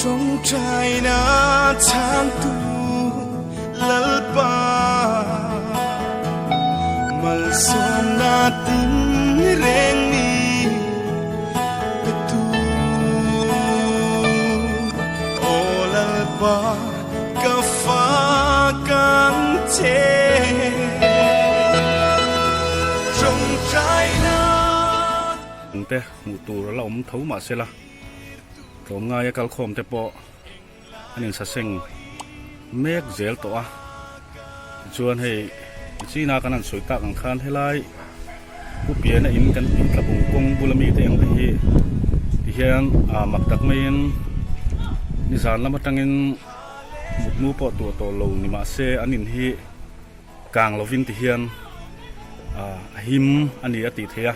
trong trái na tháng tu lal pa mal som na tin reng ni tu o lal pa ka fa kan che trong trái na te mu tu la om thau ma se la rom nga ya kal khom te po anin sa seng mek zel to a chuan hei china kanan soita kan khan helai ku pian in kan in ka bung kong bulami te ang hi ti hian a maktak main ni zan lama tangin mutmu po tu to lo ni ma se anin hi kang lovin ti hian a him ani ati thea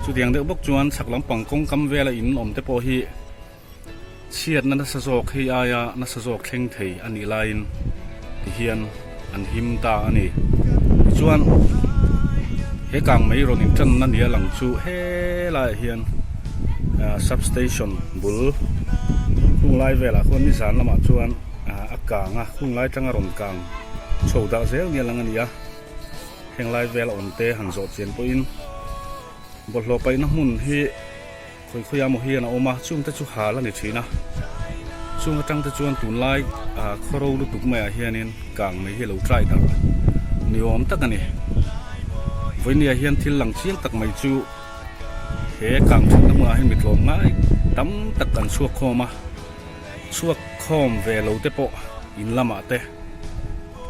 chu diang de bok chuan saklam pangkong kam vela in om te po hi chiat na sa jok hi aya na sa jok thleng thei ani lain ti hian an him ta ani chuan he kang mai ron in chan na nia lang chu he lai hian substation bul khung lai vela khon ni san lama chuan akanga khung lai tanga ron kang choda zel nia lang ania heng lai vel on te han zo chen po in bol lo pai na mun hi khoi khoya mo hian a oma chung te chu hala ni thina chung atang te chuan tun lai khoro lu tuk mai a hianin kang mai hi lo trai da niom tak ani voinia hian thil lang chiang tak mai chu he kang thang na ma hi mitlom ngai tam tak kan chuak khoma chuak khom ve lo te po in lama te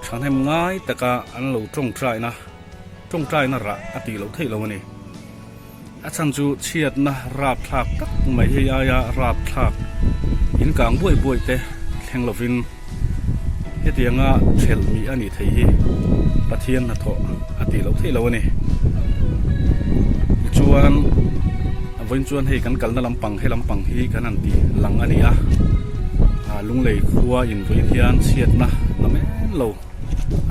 thang hem ngai taka an lo trong trai na ra ati lo thei lo ani achan chu chiat na rap thak tak mai hi aya rap thak in kang boi te thleng lovin hetianga thel mi ani thei hi pathian na tho ati lo thei lo ani chuan avoin chuan hei kan kalna lampang hi kan an ti lang ani a lunglei khuwa in voin hian chiat na namen lo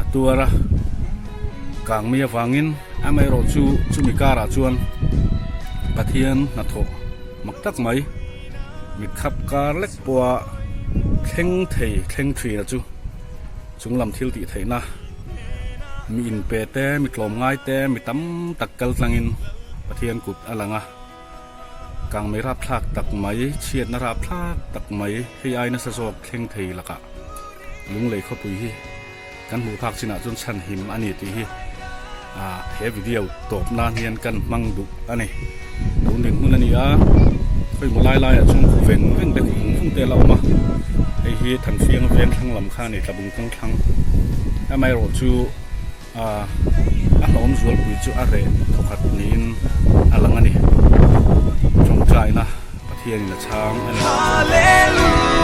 atuara kang mi awangin amai ro chu mi kara chuan pathian na tho maktak mai mi khap kar lek poa thleng thri na chu chunglam thil ti theina mi in pe te mi tlom ngai te mi tam takkal tlangin pathian kut alanga kang mai rap thlak tak mai chiat na rap thlak tak mai hei ai na sa jok thleng thei laka lunglei khopui hi kan hu phak china chun chan him ani ti hi he video top na hian kan mang du ani du ning mun ani khoi mo lai chung veng de khung te la ma ei hi thang fiang ven thang lam kha ni tabung kong thang amai ro chu a nom zual pui chu a re thokhat nin alang ani trong trai na pathian na chang ani hallelujah